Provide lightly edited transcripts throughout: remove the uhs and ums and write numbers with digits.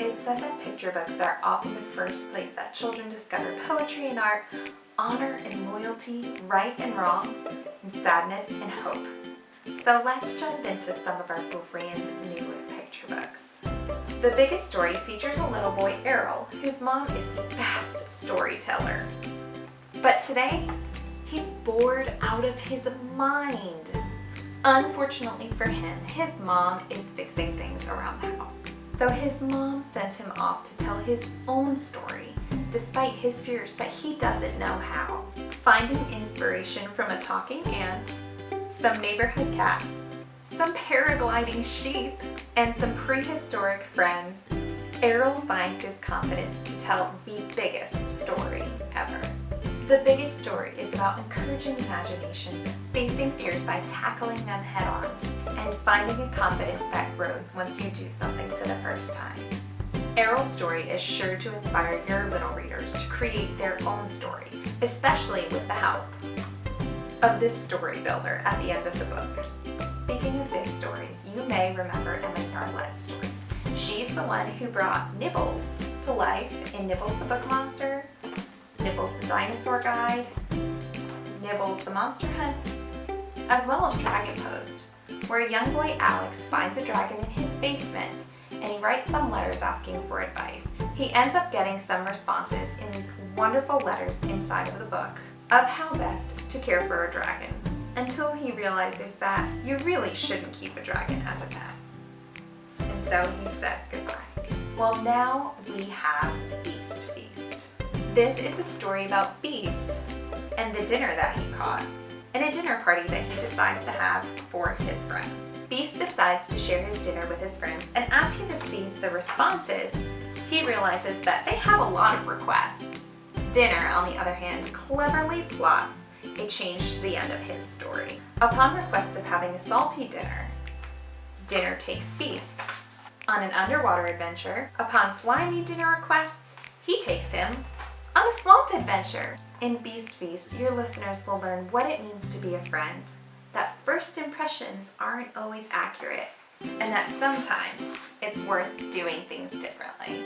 It's said that picture books are often the first place that children discover poetry and art, honor and loyalty, right and wrong, and sadness and hope. So let's jump into some of our brand new picture books. The Biggest Story features a little boy, Errol, whose mom is the best storyteller. But today, he's bored out of his mind. Unfortunately for him, his mom is fixing things around the house. So his mom sends him off to tell his own story, despite his fears that he doesn't know how. Finding inspiration from a talking ant, some neighborhood cats, some paragliding sheep, and some prehistoric friends, Errol finds his confidence to tell the biggest story ever. The Biggest Story is about encouraging imaginations, facing fears by tackling them head on, and finding a confidence that grows once you do something for the first time. Errol's story is sure to inspire your little readers to create their own story, especially with the help of this story builder at the end of the book. Speaking of big stories, you may remember Emma Yarlett's stories. She's the one who brought Nibbles to life in Nibbles the Book Monster, Nibbles the Dinosaur Guide, Nibbles the Monster Hunt, as well as Dragon Post, where a young boy Alex finds a dragon in his basement and he writes some letters asking for advice. He ends up getting some responses in these wonderful letters inside of the book of how best to care for a dragon, until he realizes that you really shouldn't keep a dragon as a pet. And so he says goodbye. Well, now we have Beast Feast. This is a story about Beast and the dinner that he caught, and a dinner party that he decides to have for his friends. Beast decides to share his dinner with his friends, and as he receives the responses, he realizes that they have a lot of requests. Dinner, on the other hand, cleverly plots a change to the end of his story. Upon request of having a salty dinner, Dinner takes Beast on an underwater adventure. Upon slimy dinner requests, he takes him on a swamp adventure. In Beast Feast, your listeners will learn what it means to be a friend, that first impressions aren't always accurate, and that sometimes it's worth doing things differently.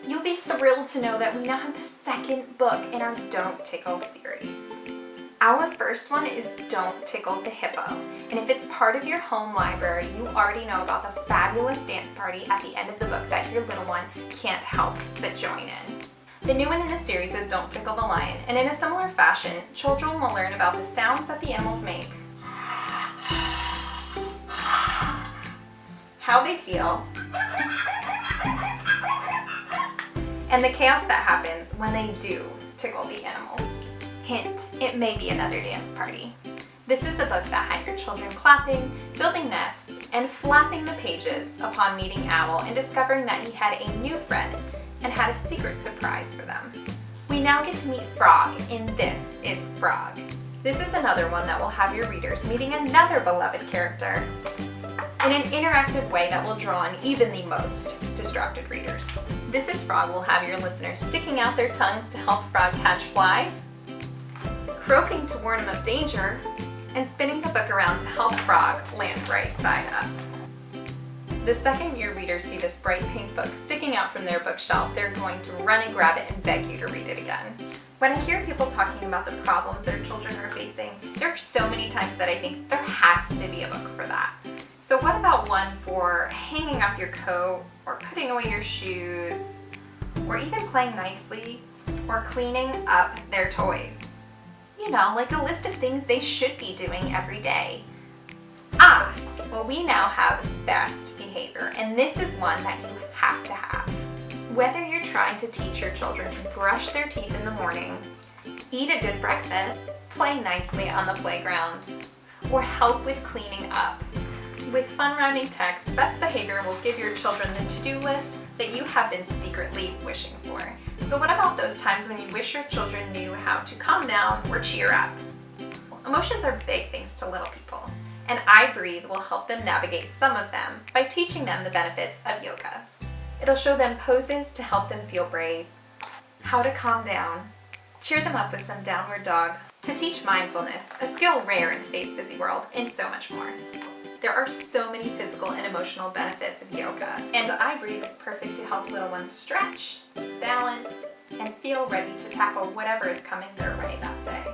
You'll be thrilled to know that we now have the second book in our Don't Tickle series. Our first one is Don't Tickle the Hippo, and if it's part of your home library, you already know about the fabulous dance party at the end of the book that your little one can't help but join in. The new one in the series is Don't Tickle the Lion, and in a similar fashion, children will learn about the sounds that the animals make, how they feel, and the chaos that happens when they do tickle the animals. Hint, it may be another dance party. This is the book that had your children clapping, building nests, and flapping the pages upon meeting Owl and discovering that he had a new friend and had a secret surprise for them. We now get to meet Frog in This is Frog. This is another one that will have your readers meeting another beloved character in an interactive way that will draw in even the most distracted readers. This is Frog will have your listeners sticking out their tongues to help Frog catch flies, croaking to warn him of danger, and spinning the book around to help Frog land right side up. The second your readers see this bright pink book sticking out from their bookshelf, they're going to run and grab it and beg you to read it again. When I hear people talking about the problems their children are facing, there are so many times that I think there has to be a book for that. So what about one for hanging up your coat, or putting away your shoes, or even playing nicely, or cleaning up their toys? You know, like a list of things they should be doing every day. Well, we now have Best Behavior, and this is one that you have to have. Whether you're trying to teach your children to brush their teeth in the morning, eat a good breakfast, play nicely on the playground, or help with cleaning up, with fun rhyming text, Best Behavior will give your children the to-do list that you have been secretly wishing for. So what about those times when you wish your children knew how to calm down or cheer up? Emotions are big things to little people, and I Breathe will help them navigate some of them by teaching them the benefits of yoga. It'll show them poses to help them feel brave, how to calm down, cheer them up with some downward dog, to teach mindfulness, a skill rare in today's busy world, and so much more. There are so many physical and emotional benefits of yoga, and I Breathe is perfect to help little ones stretch, balance, and feel ready to tackle whatever is coming their way that day.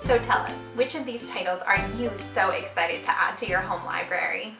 So tell us, which of these titles are you so excited to add to your home library?